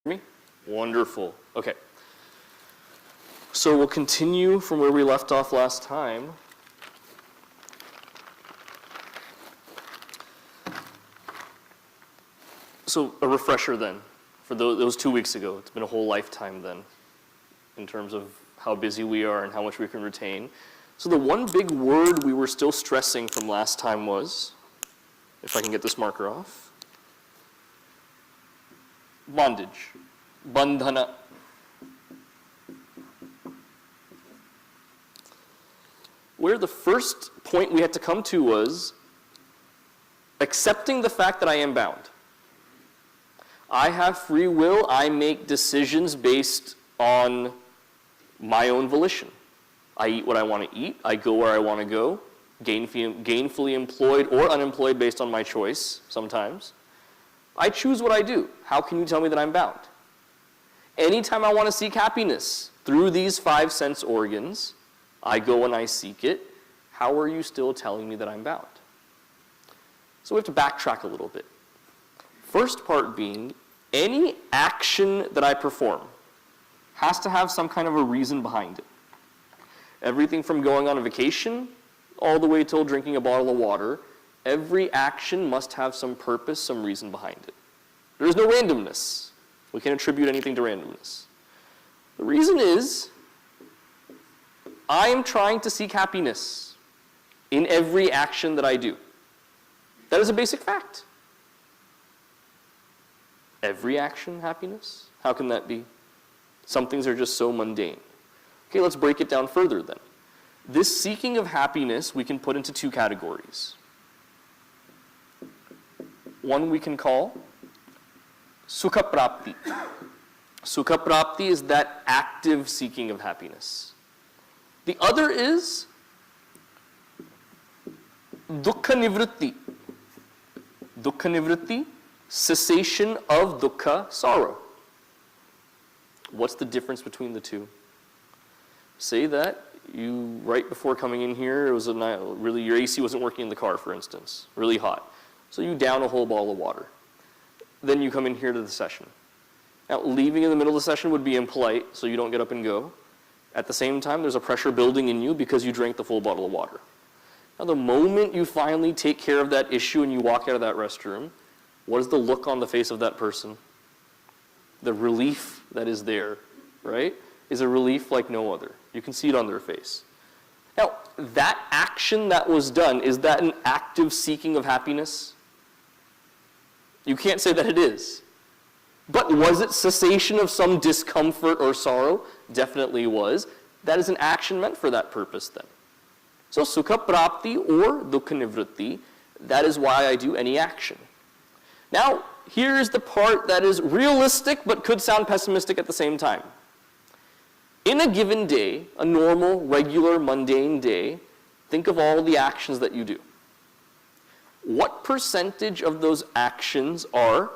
Me? Wonderful. Okay. So we'll continue from where we left off last time. So a refresher then, for those 2 weeks ago. It's been a whole lifetime then, in terms of how busy we are and how much we can retain. So the one big word we were still stressing from last time was, if I can get this marker off, bondage, bandhana. Where the first point we had to come to was accepting the fact that I am bound. I have free will. I make decisions based on my own volition. I eat what I want to eat. I go where I want to go, gainfully employed or unemployed based on my choice sometimes. I choose what I do. How can you tell me that I'm bound? Anytime I want to seek happiness through these 5 sense organs, I go and I seek it. How are you still telling me that I'm bound? So we have to backtrack a little bit. First part being, any action that I perform has to have some kind of a reason behind it. Everything from going on a vacation all the way till drinking a bottle of water, every action must have some purpose, some reason behind it. There is no randomness. We can't attribute anything to randomness. The reason is, I am trying to seek happiness in every action that I do. That is a basic fact. Every action, happiness? How can that be? Some things are just so mundane. Okay, let's break it down further then. This seeking of happiness we can put into 2 categories. One we can call sukha prapti. Sukha prapti is that active seeking of happiness. The other is dukkha nivritti. Dukkha nivritti, cessation of dukkha, sorrow. What's the difference between the two? Say that you, right before coming in here, it was a night, really, your AC wasn't working in the car, for instance, really hot. So you down a whole bottle of water. Then you come in here to the session. Now, leaving in the middle of the session would be impolite, so you don't get up and go. At the same time, there's a pressure building in you because you drank the full bottle of water. Now, the moment you finally take care of that issue and you walk out of that restroom, what is the look on the face of that person? The relief that is there, right, is a relief like no other. You can see it on their face. Now, that action that was done, is that an active seeking of happiness? You can't say that it is. But was it cessation of some discomfort or sorrow? Definitely was. That is an action meant for that purpose then. So sukha prapti or dukkha nivritti, that is why I do any action. Now, here's the part that is realistic but could sound pessimistic at the same time. In a given day, a normal, regular, mundane day, think of all the actions that you do. What percentage of those actions are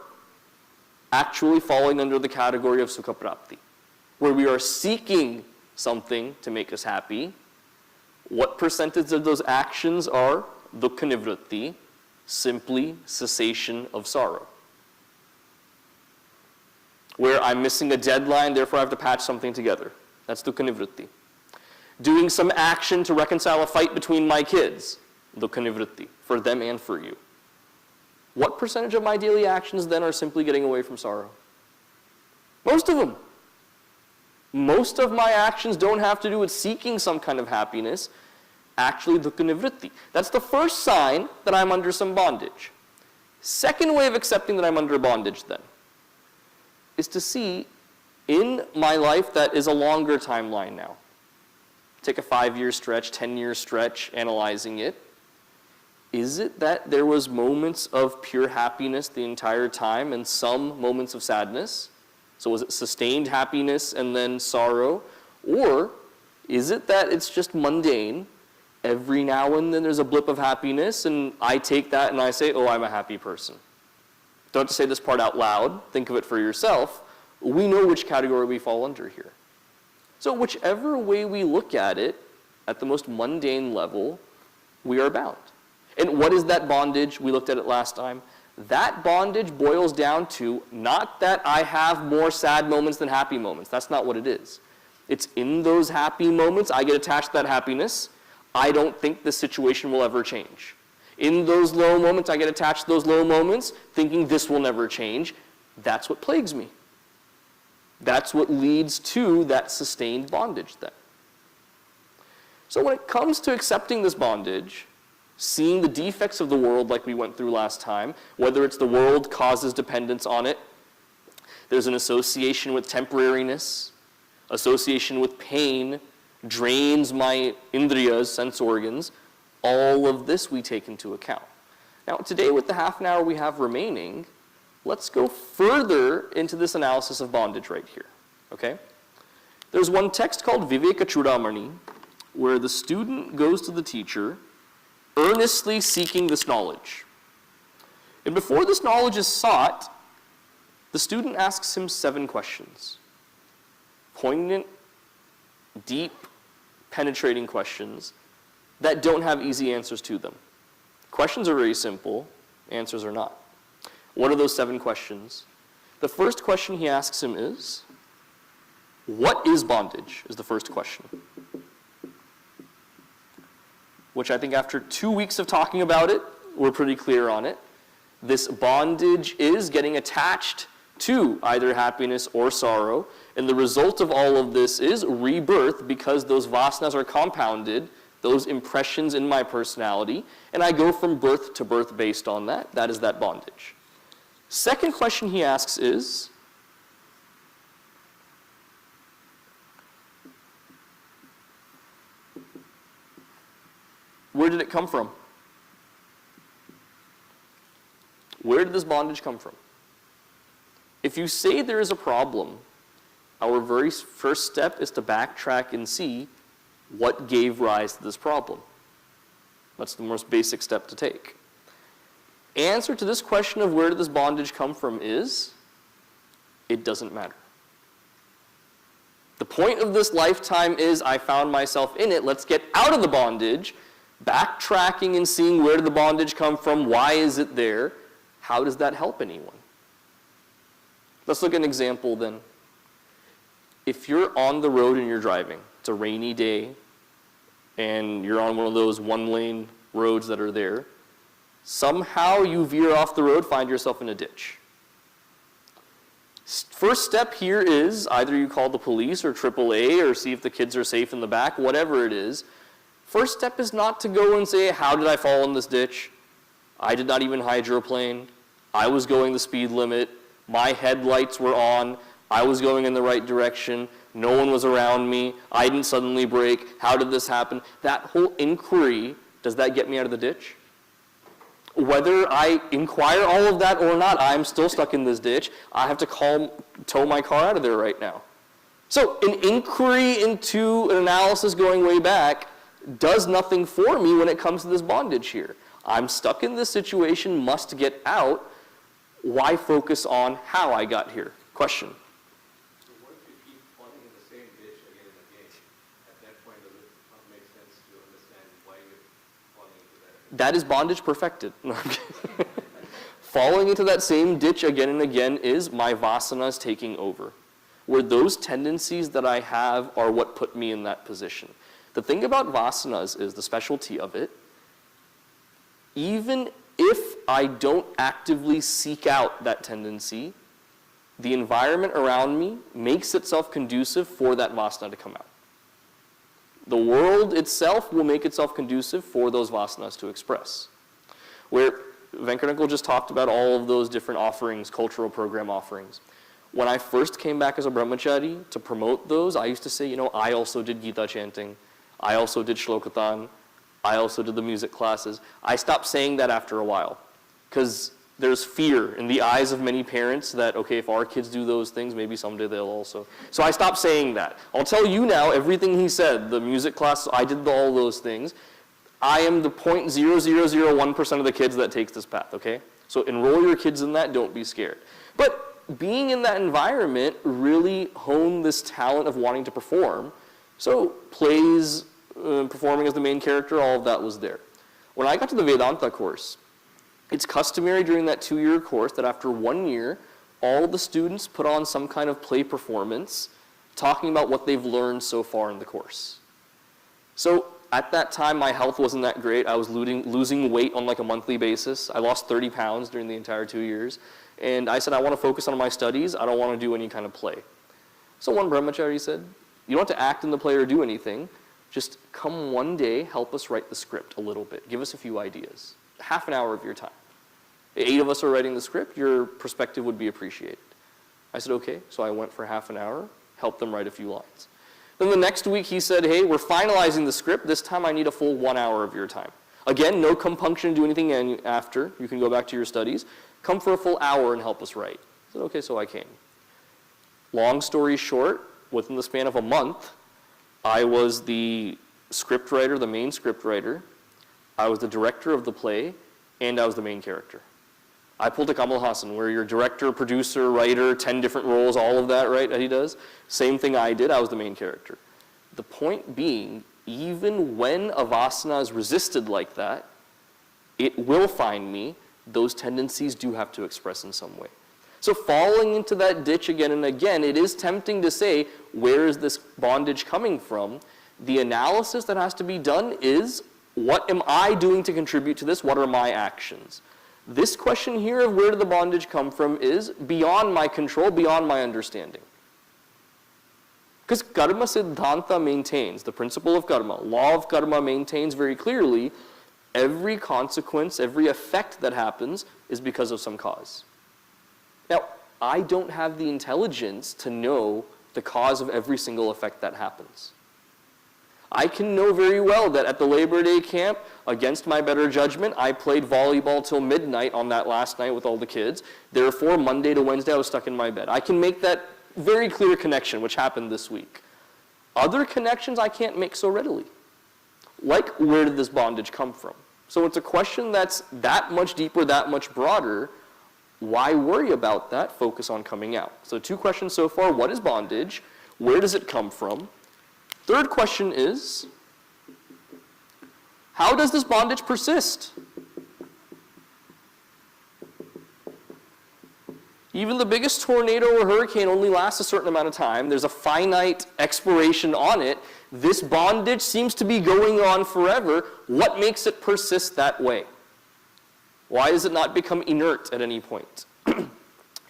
actually falling under the category of sukha prapti, where we are seeking something to make us happy? What percentage of those actions are dukkha nivritti, simply cessation of sorrow? Where I'm missing a deadline, therefore I have to patch something together. That's dukkha nivritti. Doing some action to reconcile a fight between my kids, dukkha nivritti, for them and for you. What percentage of my daily actions then are simply getting away from sorrow? Most of them. Most of my actions don't have to do with seeking some kind of happiness, actually dukkha nivritti. That's the first sign that I'm under some bondage. Second way of accepting that I'm under bondage then is to see in my life that is a longer timeline now. Take a 5-year stretch, 10-year stretch, analyzing it. Is it that there was moments of pure happiness the entire time and some moments of sadness? So was it sustained happiness and then sorrow? Or is it that it's just mundane? Every now and then there's a blip of happiness and I take that and I say, oh, I'm a happy person. Don't have to say this part out loud. Think of it for yourself. We know which category we fall under here. So whichever way we look at it, at the most mundane level, we are bound. And what is that bondage? We looked at it last time. that bondage boils down to not that I have more sad moments than happy moments. That's not what it is. It's in those happy moments, I get attached to that happiness. I don't think the situation will ever change. In those low moments, I get attached to those low moments, thinking this will never change. That's what plagues me. That's what leads to that sustained bondage then. So when it comes to accepting this bondage, seeing the defects of the world like we went through last time, whether it's the world causes dependence on it, there's an association with temporariness, association with pain, drains my indriyas, sense organs, all of this we take into account. Now today with the half an hour we have remaining, let's go further into this analysis of bondage right here, okay? There's one text called Viveka Chudamani where the student goes to the teacher earnestly seeking this knowledge. And before this knowledge is sought, the student asks him 7 questions. Poignant, deep, penetrating questions that don't have easy answers to them. Questions are very simple, answers are not. What are those 7 questions? The first question he asks him is, what is bondage? Is the first question. Which I think after 2 weeks of talking about it, we're pretty clear on it. This bondage is getting attached to either happiness or sorrow, and the result of all of this is rebirth because those vasanas are compounded, those impressions in my personality, and I go from birth to birth based on that. That is that bondage. Second question he asks is, where did it come from? Where did this bondage come from? If you say there is a problem, our very first step is to backtrack and see what gave rise to this problem. That's the most basic step to take. Answer to this question of where did this bondage come from is, it doesn't matter. The point of this lifetime is I found myself in it. Let's get out of the bondage, backtracking and seeing where did the bondage come from, why is it there, how does that help anyone? Let's look at an example then. If you're on the road and you're driving, it's a rainy day, and you're on one of those one-lane roads that are there, somehow you veer off the road, find yourself in a ditch. First step here is either you call the police or AAA or see if the kids are safe in the back, whatever it is. First step is not to go and say, how did I fall in this ditch? I did not even hydroplane. I was going the speed limit. My headlights were on. I was going in the right direction. No one was around me. I didn't suddenly brake. How did this happen? That whole inquiry, does that get me out of the ditch? Whether I inquire all of that or not, I'm still stuck in this ditch. I have to tow my car out of there right now. So an inquiry into an analysis going way back does nothing for me when it comes to this bondage here. I'm stuck in this situation, must get out. Why focus on how I got here? Question. So what if you keep falling in the same ditch again and again? At that point, does it not make sense to understand why you're falling into that? That is bondage perfected. Falling into that same ditch again and again is my vasanas taking over. Where those tendencies that I have are what put me in that position. The thing about vasanas is the specialty of it. Even if I don't actively seek out that tendency, the environment around me makes itself conducive for that vasana to come out. The world itself will make itself conducive for those vasanas to express. Where Venkatanko just talked about all of those different offerings, cultural program offerings. When I first came back as a brahmachari to promote those, I used to say, I also did Gita chanting. I also did Shlokatan. I also did the music classes. I stopped saying that after a while because there's fear in the eyes of many parents that, okay, if our kids do those things, maybe someday they'll also. So I stopped saying that. I'll tell you now, everything he said, the music class, I did all those things. I am the 0.0001% of the kids that takes this path, okay? So enroll your kids in that, don't be scared. But being in that environment really honed this talent of wanting to perform. So plays, performing as the main character, all of that was there. When I got to the Vedanta course, It's customary during that 2-year course that after 1 year, all the students put on some kind of play performance talking about what they've learned so far in the course. So at that time, my health wasn't that great. I was losing weight on like a monthly basis. I lost 30 pounds during the entire 2 years. And I said, I want to focus on my studies. I don't want to do any kind of play. So one brahmachari said, you don't have to act in the play or do anything. Just come one day, help us write the script a little bit. Give us a few ideas. Half an hour of your time. 8 of us are writing the script. Your perspective would be appreciated. I said, okay. So I went for half an hour, helped them write a few lines. Then the next week he said, hey, we're finalizing the script. This time I need a full 1 hour of your time. Again, no compunction to do anything after. You can go back to your studies. Come for a full hour and help us write. I said, okay, so I came. Long story short, within the span of a month, I was the script writer, the main script writer. I was the director of the play, and I was the main character. I pulled a Kamal Hassan, where you're director, producer, writer, 10 different roles, all of that, right, that he does. Same thing I did, I was the main character. The point being, even when a vasana is resisted like that, it will find me. Those tendencies do have to express in some way. So falling into that ditch again and again, it is tempting to say, where is this bondage coming from? The analysis that has to be done is, what am I doing to contribute to this? What are my actions? This question here of where did the bondage come from is beyond my control, beyond my understanding. Because karma siddhanta maintains, the principle of karma, law of karma maintains very clearly, every consequence, every effect that happens is because of some cause. Now, I don't have the intelligence to know the cause of every single effect that happens. I can know very well that at the Labor Day camp, against my better judgment, I played volleyball till midnight on that last night with all the kids. Therefore, Monday to Wednesday, I was stuck in my bed. I can make that very clear connection, which happened this week. Other connections I can't make so readily. Like, where did this bondage come from? So it's a question that's that much deeper, that much broader. Why worry about that? Focus on coming out. So 2 questions so far. What is bondage? Where does it come from? Third question is, how does this bondage persist? Even the biggest tornado or hurricane only lasts a certain amount of time. There's a finite expiration on it. This bondage seems to be going on forever. What makes it persist that way? Why does it not become inert at any point?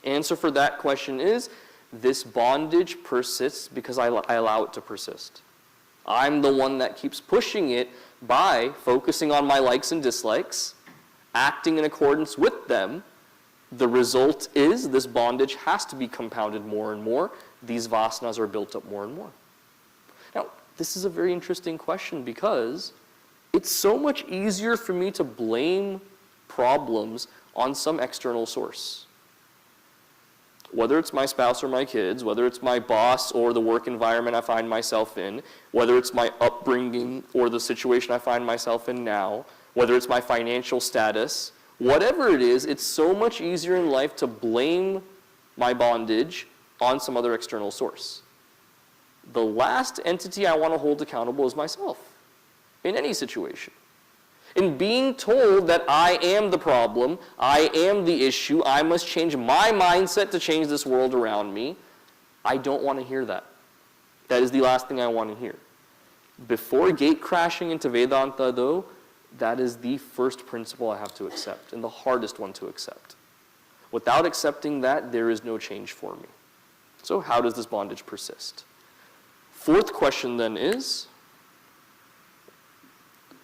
Answer for that question is, this bondage persists because I allow it to persist. I'm the one that keeps pushing it by focusing on my likes and dislikes, acting in accordance with them. The result is this bondage has to be compounded more and more. These vasanas are built up more and more. Now, this is a very interesting question because it's so much easier for me to blame problems on some external source. Whether it's my spouse or my kids, whether it's my boss or the work environment I find myself in, whether it's my upbringing or the situation I find myself in now, whether it's my financial status, whatever it is, it's so much easier in life to blame my bondage on some other external source. The last entity I want to hold accountable is myself in any situation. In being told that I am the problem, I am the issue, I must change my mindset to change this world around me, I don't want to hear that. That is the last thing I want to hear. Before gate crashing into Vedanta, though, that is the first principle I have to accept, and the hardest one to accept. Without accepting that, there is no change for me. So how does this bondage persist? Fourth question then is,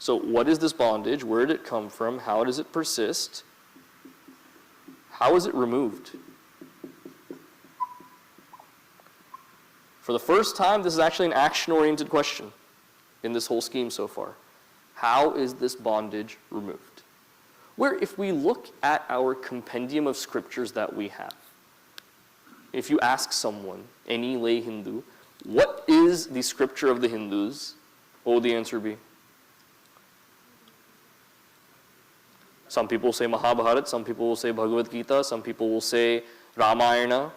so what is this bondage? Where did it come from? How does it persist? How is it removed? For the first time, this is actually an action-oriented question in this whole scheme so far. How is this bondage removed? Where if we look at our compendium of scriptures that we have, if you ask someone, any lay Hindu, what is the scripture of the Hindus? What will the answer be? Some people will say Mahabharata, some people will say Bhagavad Gita, some people will say Ramayana.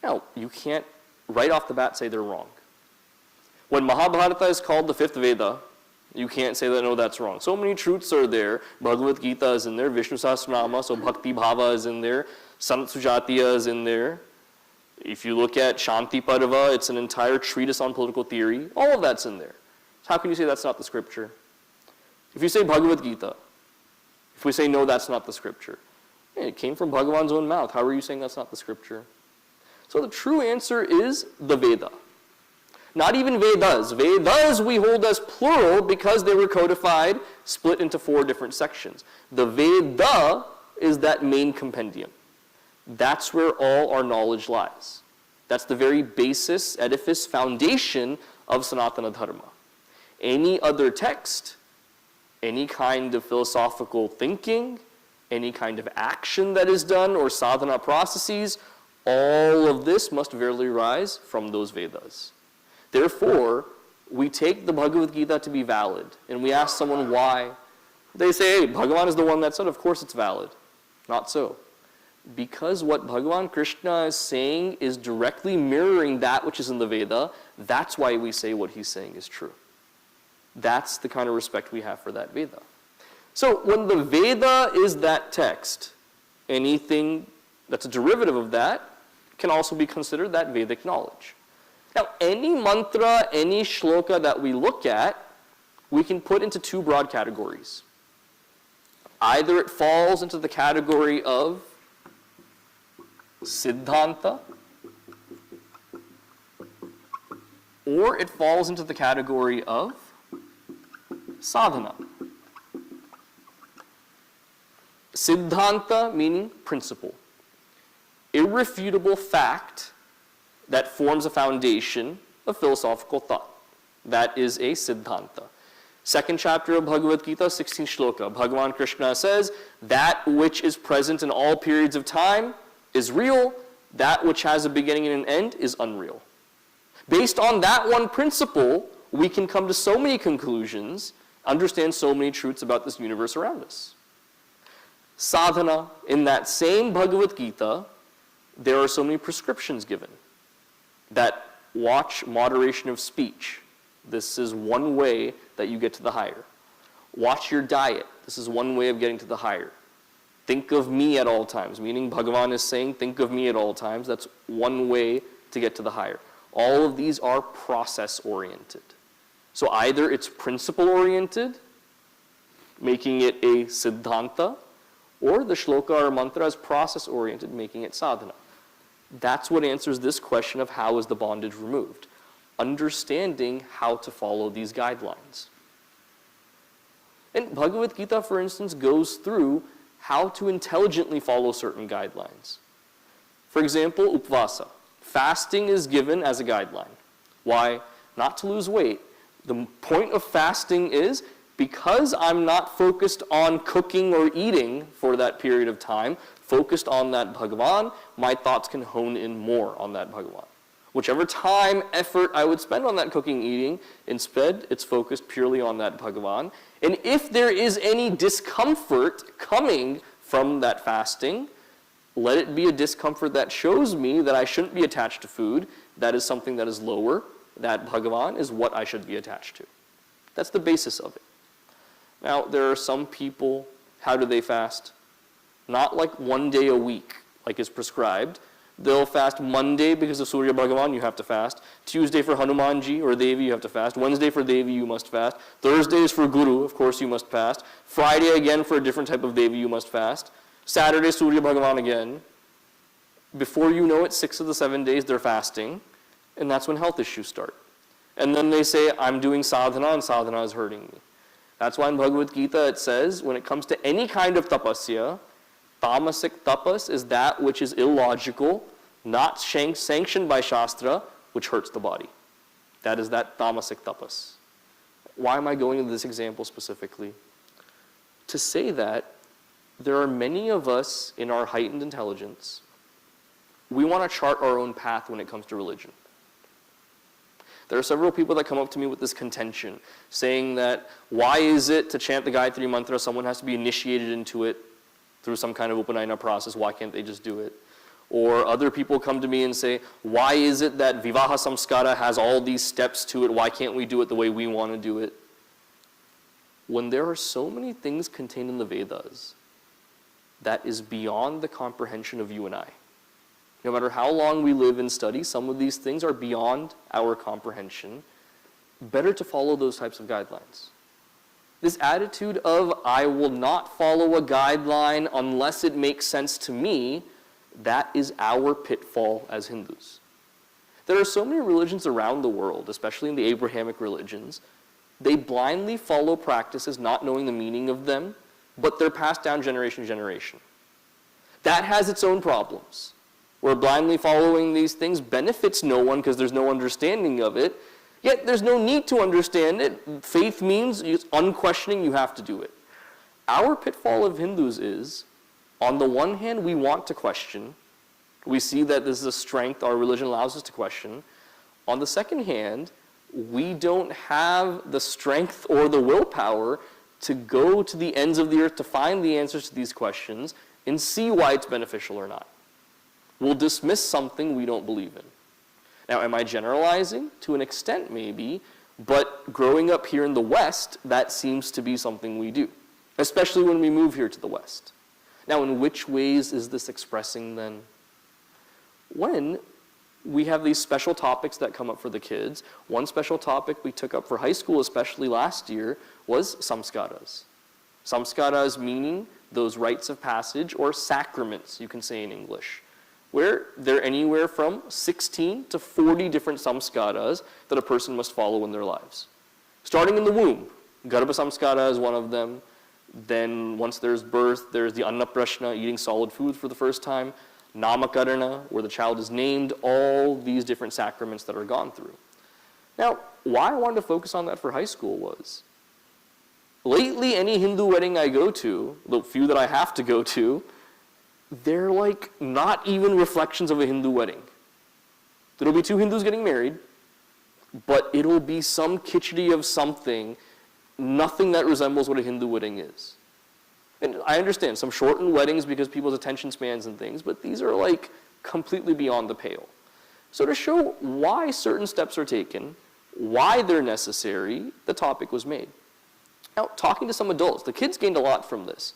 Now, you can't right off the bat say they're wrong. When Mahabharata is called the 5th Veda, You can't say that, no, that's wrong. So many truths are there. Bhagavad Gita is in there, Vishnu Sahasranama, so Bhakti Bhava is in there, Sant Sujatiya is in there. If you look at Shanti Parva, it's an entire treatise on political theory. All of that's in there. So how can you say that's not the scripture? If you say Bhagavad Gita, if we say, no, that's not the scripture, it came from Bhagavan's own mouth. How are you saying that's not the scripture? So the true answer is the Veda. Not even Vedas. Vedas we hold as plural because they were codified, split into 4 different sections. The Veda is that main compendium. That's where all our knowledge lies. That's the very basis, edifice, foundation of Sanatana Dharma. Any other text, any kind of philosophical thinking, any kind of action that is done or sadhana processes, all of this must verily rise from those Vedas. Therefore, we take the Bhagavad Gita to be valid, and we ask someone why. They say, hey, Bhagavan is the one that said, of course it's valid. Not so. Because what Bhagavan Krishna is saying is directly mirroring that which is in the Veda, that's why we say what he's saying is true. That's the kind of respect we have for that Veda. So when the Veda is that text, anything that's a derivative of that can also be considered that Vedic knowledge. Now, any mantra, any shloka that we look at, we can put into 2 broad categories. Either it falls into the category of Siddhanta, or it falls into the category of sadhana. Siddhanta meaning principle. Irrefutable fact that forms a foundation of philosophical thought. That is a Siddhanta. 2nd chapter of Bhagavad Gita, 16th shloka. Bhagavan Krishna says, that which is present in all periods of time is real. That which has a beginning and an end is unreal. Based on that one principle, we can come to so many conclusions, understand so many truths about this universe around us. Sadhana, in that same Bhagavad Gita, there are so many prescriptions given. That watch moderation of speech. This is one way that you get to the higher. Watch your diet. This is one way of getting to the higher. Think of me at all times, meaning Bhagavan is saying, think of me at all times. That's one way to get to the higher. All of these are process-oriented. So either it's principle-oriented, making it a siddhanta, or the shloka or mantra is process-oriented, making it sadhana. That's what answers this question of how is the bondage removed. Understanding how to follow these guidelines. And Bhagavad Gita, for instance, goes through how to intelligently follow certain guidelines. For example, upvasa. Fasting is given as a guideline. Why? Not to lose weight. The point of fasting is because I'm not focused on cooking or eating for that period of time, focused on that Bhagavan, my thoughts can hone in more on that Bhagavan. Whichever time, effort I would spend on that cooking, eating, instead it's focused purely on that Bhagavan. And if there is any discomfort coming from that fasting, let it be a discomfort that shows me that I shouldn't be attached to food. That is something that is lower. That Bhagavan is what I should be attached to. That's the basis of it. Now, there are some people, how do they fast? Not like one day a week, like is prescribed. They'll fast Monday because of Surya Bhagavan, you have to fast. Tuesday for Hanumanji or Devi, you have to fast. Wednesday for Devi, you must fast. Thursday is for Guru, of course you must fast. Friday again for a different type of Devi, you must fast. Saturday, Surya Bhagavan again. Before you know it, 6 of the 7 days they're fasting, and that's when health issues start. And then they say, I'm doing sadhana and sadhana is hurting me. That's why in Bhagavad Gita it says, when it comes to any kind of tapasya, tamasic tapas is that which is illogical, not sanctioned by Shastra, which hurts the body. That is that tamasic tapas. Why am I going into this example specifically? To say that there are many of us in our heightened intelligence, we want to chart our own path when it comes to religion. There are several people that come up to me with this contention, saying that why is it to chant the Gayatri Mantra, someone has to be initiated into it through some kind of Upanayana process, why can't they just do it? Or other people come to me and say, why is it that Vivaha Samskara has all these steps to it, why can't we do it the way we want to do it? when there are so many things contained in the Vedas that is beyond the comprehension of you and I. No matter how long we live and study, some of these things are beyond our comprehension. Better to follow those types of guidelines. This attitude of, I will not follow a guideline unless it makes sense to me, that is our pitfall as Hindus. There are so many religions around the world, especially in the Abrahamic religions, they blindly follow practices not knowing the meaning of them, but they're passed down generation to generation. That has its own problems, where blindly following these things benefits no one because there's no understanding of it, yet there's no need to understand it. Faith means it's unquestioning, you have to do it. Our pitfall of Hindus is, on the one hand, we want to question. We see that this is a strength our religion allows us to question. On the second hand, we don't have the strength or the willpower to go to the ends of the earth to find the answers to these questions and see why it's beneficial or not. We'll dismiss something we don't believe in. Now, am I generalizing? To an extent, maybe, but growing up here in the West, that seems to be something we do, especially when we move here to the West. Now, in which ways is this expressing then? When we have these special topics that come up for the kids, one special topic we took up for high school, especially last year, was samskaras. Samskaras meaning those rites of passage or sacraments, you can say in English, where there are anywhere from 16 to 40 different samskaras that a person must follow in their lives. Starting in the womb, Garbha samskara is one of them. Then once there's birth, there's the annaprashna, eating solid food for the first time, namakarana, where the child is named, all these different sacraments that are gone through. Now, why I wanted to focus on that for high school was, lately any Hindu wedding I go to, the few that I have to go to, they're like not even reflections of a Hindu wedding. There'll be two Hindus getting married, but it'll be some khichdi of something, nothing that resembles what a Hindu wedding is. And I understand some shortened weddings because people's attention spans and things, but these are like completely beyond the pale. So to show why certain steps are taken, why they're necessary, the topic was made. Now, talking to some adults, the kids gained a lot from this.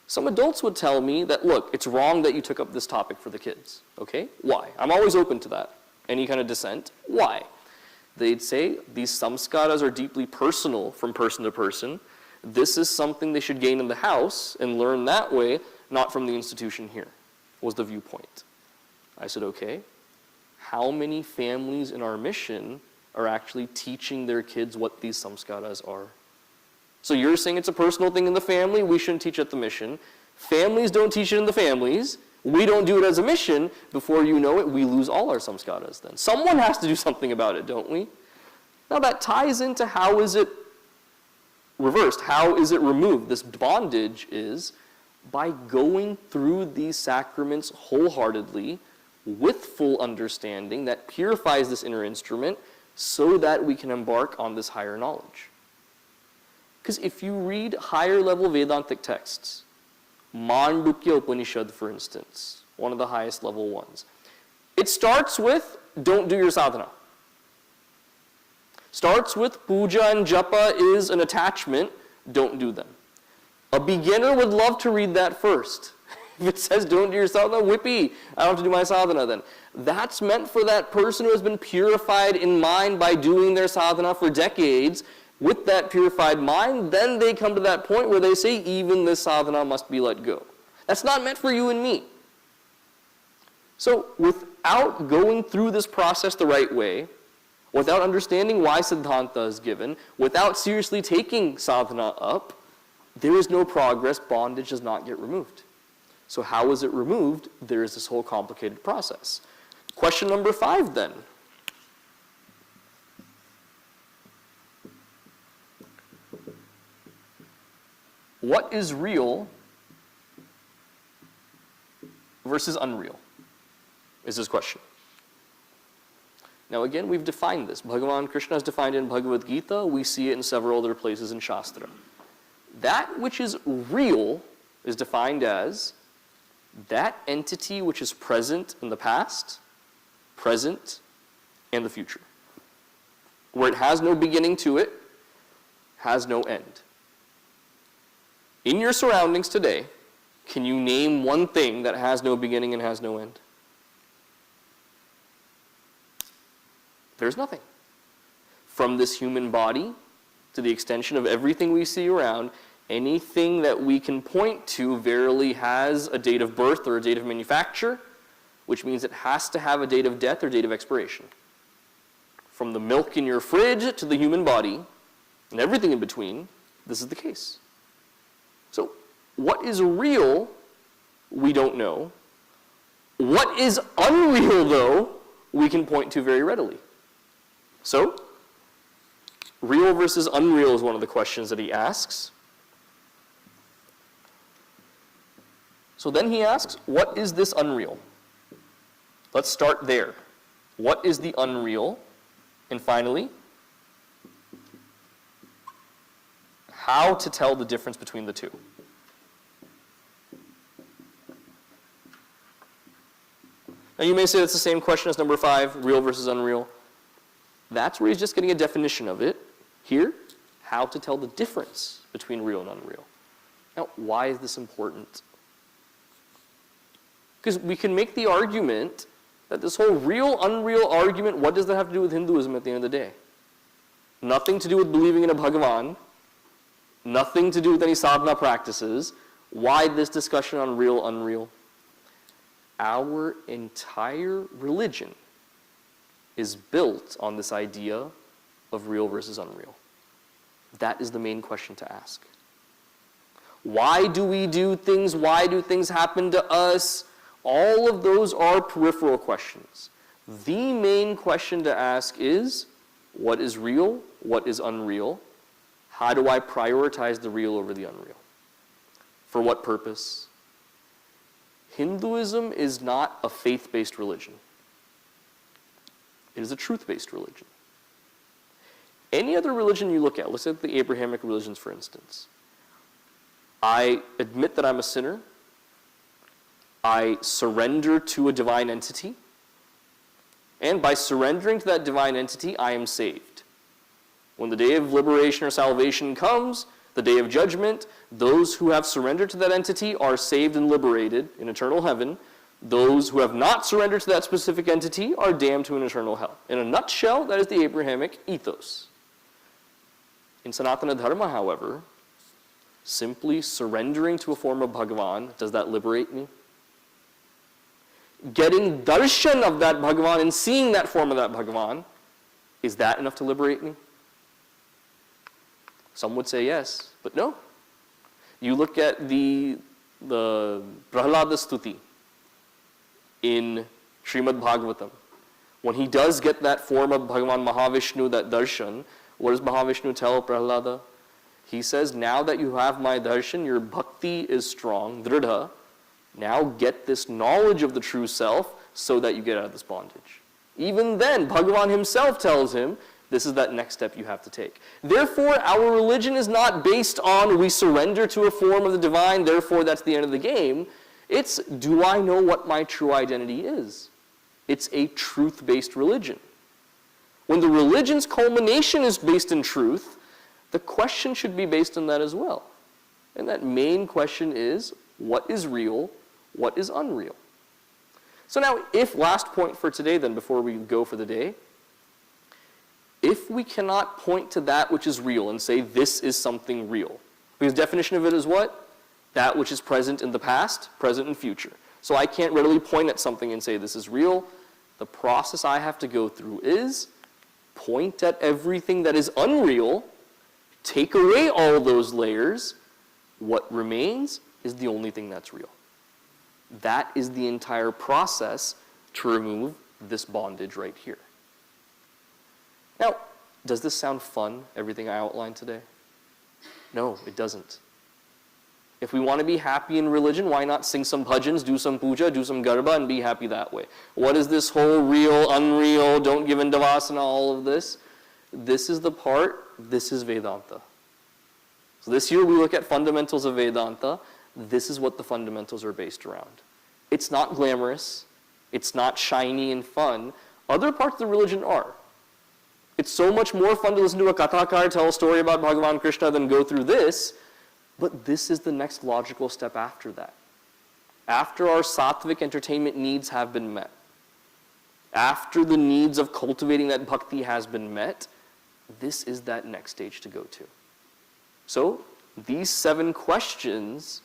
Some adults would tell me that, look, it's wrong that you took up this topic for the kids. Okay? Why? I'm always open to that. Any kind of dissent. Why? They'd say these samskaras are deeply personal from person to person. This is something they should gain in the house and learn that way, not from the institution here, was the viewpoint. I said, okay, how many families in our mission are actually teaching their kids what these samskaras are? So you're saying it's a personal thing in the family, we shouldn't teach at the mission. Families don't teach it in the families. We don't do it as a mission. Before you know it, we lose all our samskaras then. Someone has to do something about it, don't we? Now that ties into how is it reversed? How is it removed? This bondage is by going through these sacraments wholeheartedly with full understanding that purifies this inner instrument so that we can embark on this higher knowledge. Because if you read higher level Vedantic texts, Mandukya Upanishad, for instance, one of the highest level ones, it starts with, don't do your sadhana. Starts with puja and japa is an attachment, don't do them. A beginner would love to read that first. If it says don't do your sadhana, whippy, I don't have to do my sadhana then. That's meant for that person who has been purified in mind by doing their sadhana for decades. With that purified mind, then they come to that point where they say even this sadhana must be let go. That's not meant for you and me. So without going through this process the right way, without understanding why Siddhanta is given, without seriously taking sadhana up, there is no progress, bondage does not get removed. So how is it removed? There is this whole complicated process. Question number 5 then. What is real versus unreal? Is his question. Now again, we've defined this. Bhagavan Krishna has defined it in Bhagavad Gita. We see it in several other places in Shastra. That which is real is defined as that entity which is present in the past, present, and the future. Where it has no beginning to it, has no end. In your surroundings today, can you name one thing that has no beginning and has no end? There's nothing. From this human body to the extension of everything we see around, anything that we can point to verily has a date of birth or a date of manufacture, which means it has to have a date of death or date of expiration. From the milk in your fridge to the human body, and everything in between, this is the case. So, what is real, we don't know. What is unreal, though, we can point to very readily. So, real versus unreal is one of the questions that he asks. So then he asks, what is this unreal? Let's start there. What is the unreal? And finally, how to tell the difference between the two. Now you may say that's the same question as number 5, real versus unreal. That's where he's just getting a definition of it. Here, how to tell the difference between real and unreal. Now, why is this important? Because we can make the argument that this whole real, unreal argument, what does that have to do with Hinduism at the end of the day? Nothing to do with believing in a Bhagavan, nothing to do with any sadhana practices. Why this discussion on real, unreal? Our entire religion is built on this idea of real versus unreal. That is the main question to ask. Why do we do things? Why do things happen to us? All of those are peripheral questions. The main question to ask is, what is real? What is unreal? How do I prioritize the real over the unreal? For what purpose? Hinduism is not a faith-based religion. It is a truth-based religion. Any other religion you look at, let's look at the Abrahamic religions, for instance. I admit that I'm a sinner. I surrender to a divine entity. And by surrendering to that divine entity, I am saved. When the day of liberation or salvation comes, the day of judgment, those who have surrendered to that entity are saved and liberated in eternal heaven. Those who have not surrendered to that specific entity are damned to an eternal hell. In a nutshell, that is the Abrahamic ethos. In Sanatana Dharma, however, simply surrendering to a form of Bhagavan, does that liberate me? Getting darshan of that Bhagavan and seeing that form of that Bhagavan, is that enough to liberate me? Some would say yes, but no. You look at the Prahlada Stuti in Srimad Bhagavatam. When he does get that form of Bhagavan Mahavishnu, that darshan, what does Mahavishnu tell Prahlada? He says, now that you have my darshan, your bhakti is strong, dridha. Now get this knowledge of the true self so that you get out of this bondage. Even then, Bhagavan himself tells him, this is that next step you have to take. Therefore, our religion is not based on we surrender to a form of the divine, therefore that's the end of the game. It's, do I know what my true identity is? It's a truth-based religion. When the religion's culmination is based in truth, the question should be based on that as well. And that main question is, what is real? What is unreal? So now, if last point for today then, before we go for the day, if we cannot point to that which is real and say this is something real, because definition of it is what? That which is present in the past, present and future. So I can't readily point at something and say this is real. The process I have to go through is point at everything that is unreal, take away all those layers. What remains is the only thing that's real. That is the entire process to remove this bondage right here. Now, does this sound fun, everything I outlined today? No, it doesn't. If we want to be happy in religion, why not sing some bhajans, do some puja, do some garba, and be happy that way? What is this whole real, unreal, don't give in to vasana, all of this? This is the part, this is Vedanta. So this year we look at fundamentals of Vedanta. This is what the fundamentals are based around. It's not glamorous. It's not shiny and fun. Other parts of the religion are. It's so much more fun to listen to a kathakar tell a story about Bhagavan Krishna than go through this, But this is the next logical step after that. After our sattvic entertainment needs have been met, after the needs of cultivating that bhakti has been met, this is that next stage to go to. So, these 7 questions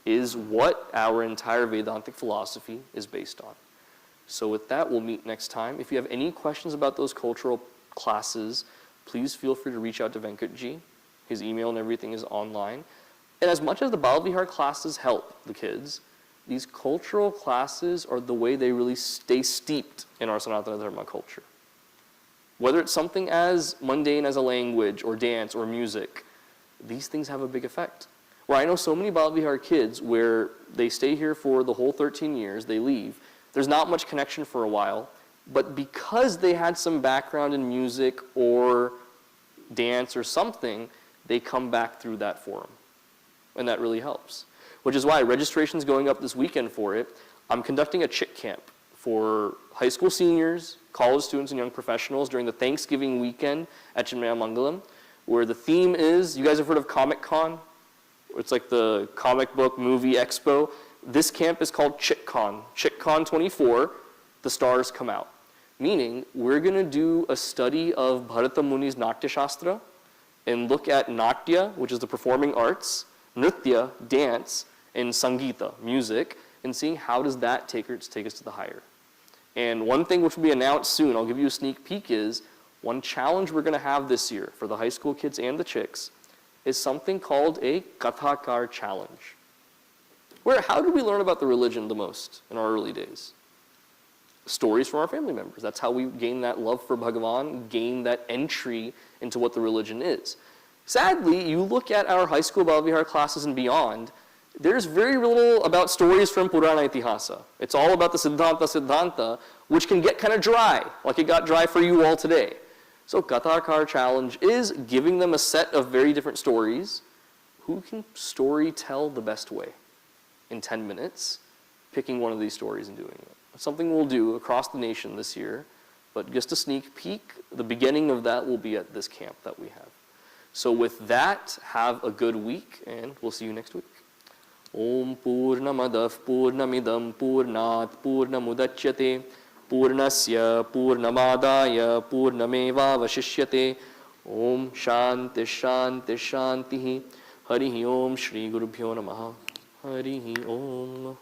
is what our entire Vedantic philosophy is based on. So with that, we'll meet next time. If you have any questions about those cultural classes, please feel free to reach out to Venkatji. His email and everything is online. And as much as the Balavihar classes help the kids, these cultural classes are the way they really stay steeped in our Sanatana Dharma culture. Whether it's something as mundane as a language or dance or music, these things have a big effect. Where I know so many Balavihar kids where they stay here for the whole 13 years, they leave, there's not much connection for a while, but because they had some background in music or dance or something, they come back through that forum. And that really helps. Which is why registration's going up this weekend for it. I'm conducting a chick camp for high school seniors, college students, and young professionals during the Thanksgiving weekend at Chinmaya Mangalam, where the theme is, you guys have heard of Comic Con? It's like the comic book movie expo. This camp is called ChickCon. ChickCon 24, the stars come out. Meaning, we're going to do a study of Bharata Muni's Natya Shastra and look at Natya, which is the performing arts, Nritya, dance, and Sangita, music, and seeing how does that take us to the higher. And one thing which will be announced soon, I'll give you a sneak peek, is one challenge we're going to have this year for the high school kids and the chicks is something called a Kathakar challenge. How did we learn about the religion the most in our early days? Stories from our family members. That's how we gain that love for Bhagavan, gain that entry into what the religion is. Sadly, you look at our high school Balavihar classes and beyond, there's very little about stories from Purana Itihasa. It's all about the Siddhanta, which can get kind of dry, like it got dry for you all today. So Kathakar challenge is giving them a set of very different stories. Who can story tell the best way in 10 minutes, picking one of these stories and doing it. It's something we'll do across the nation this year, but just a sneak peek, the beginning of that will be at this camp that we have. So with that, have a good week, and we'll see you next week. Om Purnamadav Purnamidam Purnat Purnamudachyate Purnasya Purnamadaya Purnameva Vashishyate Om Shanti Shanti Shanti Harihi Om Shri Gurubhyo Namaha Harihi Om